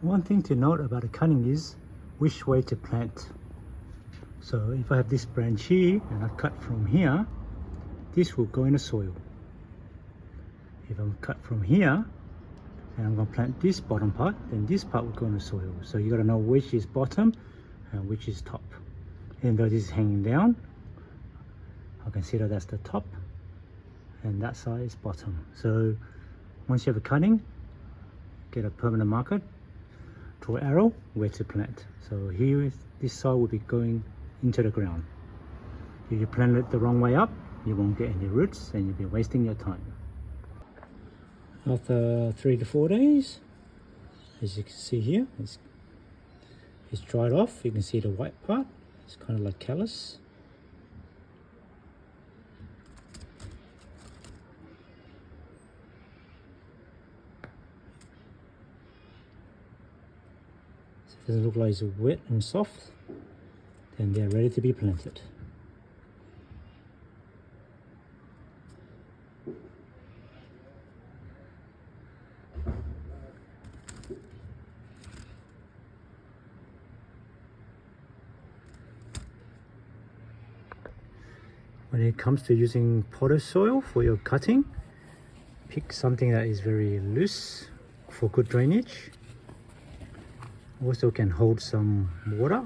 One thing to note about the cutting is which way to plant. So if I have this branch here and I cut from here, this will go in the soil. If I'm cut from here and I'm going to plant this bottom part, then this part will go in the soil. So you got to know which is bottom and which is top. Even though this is hanging down, I consider that's the top and that side is bottom. So once you have a cutting, get a permanent marker, draw an arrow where to plant. So here, this side will be going into the ground. If you plant it the wrong way up, you won't get any roots and you'll be wasting your time. After 3 to 4 days, as you can see here, it's dried off. You can see the white part. It's kind of like callus. So it doesn't look like it's wet and soft, then they're ready to be planted. When it comes to using potter's soil for your cutting, pick something that is very loose for good drainage. Also can hold some water.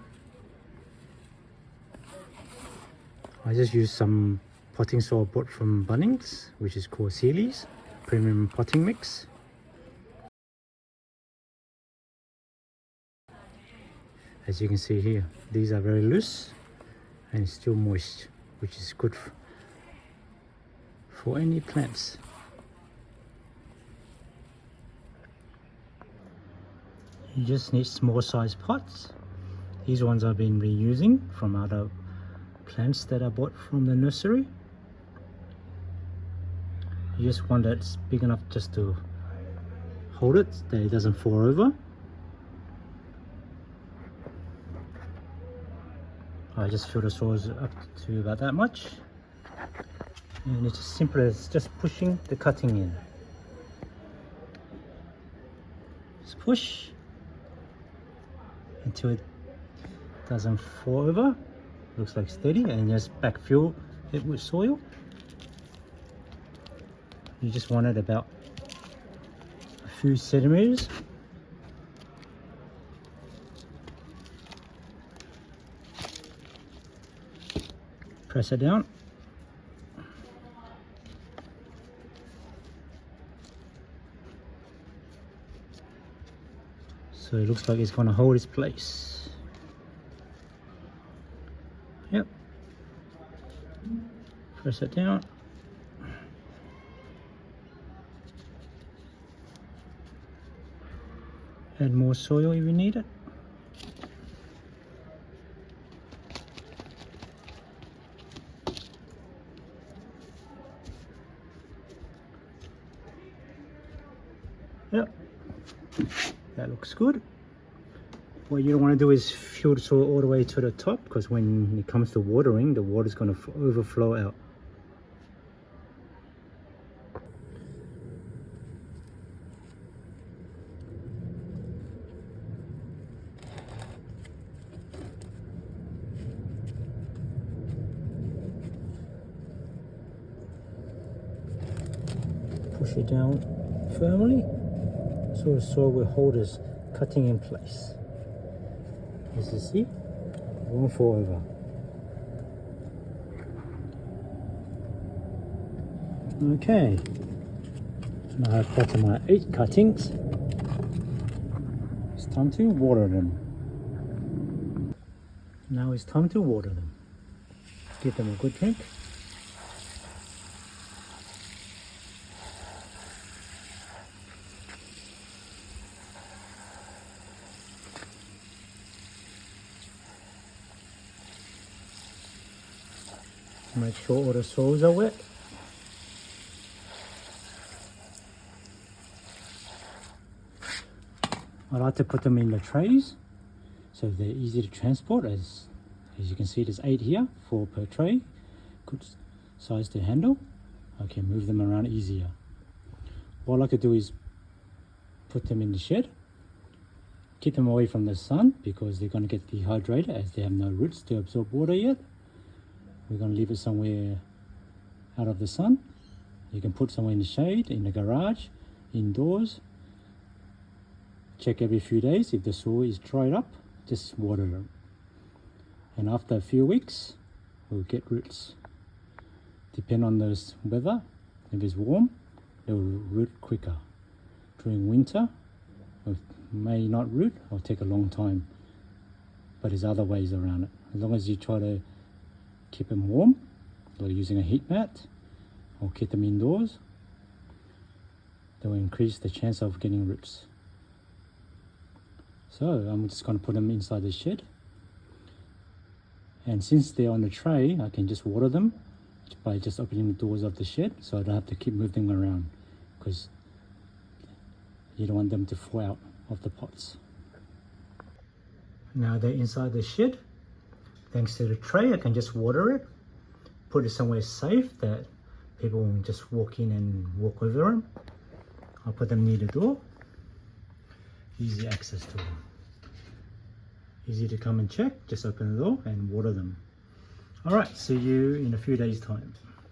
I just use some potting soil bought from Bunnings, which is called Sealy's Premium Potting Mix. As you can see here, these are very loose and still moist, which is good for any plants. You just need small size pots. These ones I've been reusing from other plants that I bought from the nursery. You just want that it's big enough just to hold it, that it doesn't fall over. I just fill the soils up to about that much, and it's as simple as just pushing the cutting in. Just push until it doesn't fall over. Looks like steady, and just backfill it with soil. You just want it about a few centimeters. Press it down. So it looks like it's going to hold its place. Yep. Press it down. Add more soil if you need it. Yep, that looks good. What you don't want to do is fill the soil all the way to the top, because when it comes to watering, the water is going to overflow out. Push it down firmly so the soil will hold its cutting in place. As you see, it won't fall over. Okay, now I've got my 8 cuttings. It's time to water them. Now it's time to water them. Give them a good drink. Make sure all the soils are wet. I like to put them in the trays so they're easy to transport. As you can see, there's 8 here, 4 per tray. Good size to handle. I can move them around easier. What I like to do is put them in the shed Keep them away from the sun because they're going to get dehydrated as they have no roots to absorb water yet. We're going to leave it somewhere out of the sun. You can put somewhere in the shade, in the garage, indoors. Check every few days if the soil is dried up, just water them. And after a few weeks, we'll get roots. Depend on the weather. If it's warm, they will root quicker. During winter, it may not root, it'll take a long time. But there's other ways around it. As long as you try to keep them warm, or using a heat mat, or keep them indoors, they will increase the chance of getting roots. So I'm just going to put them inside the shed. And since they're on the tray, I can just water them by just opening the doors of the shed, so I don't have to keep moving them around because you don't want them to fall out of the pots. Now they're inside the shed. Thanks to the tray, I can just water it, put it somewhere safe that people won't just walk in and walk over them. I'll put them near the door. Easy access to them. Easy to come and check, just open the door and water them. Alright, see you in a few days' time.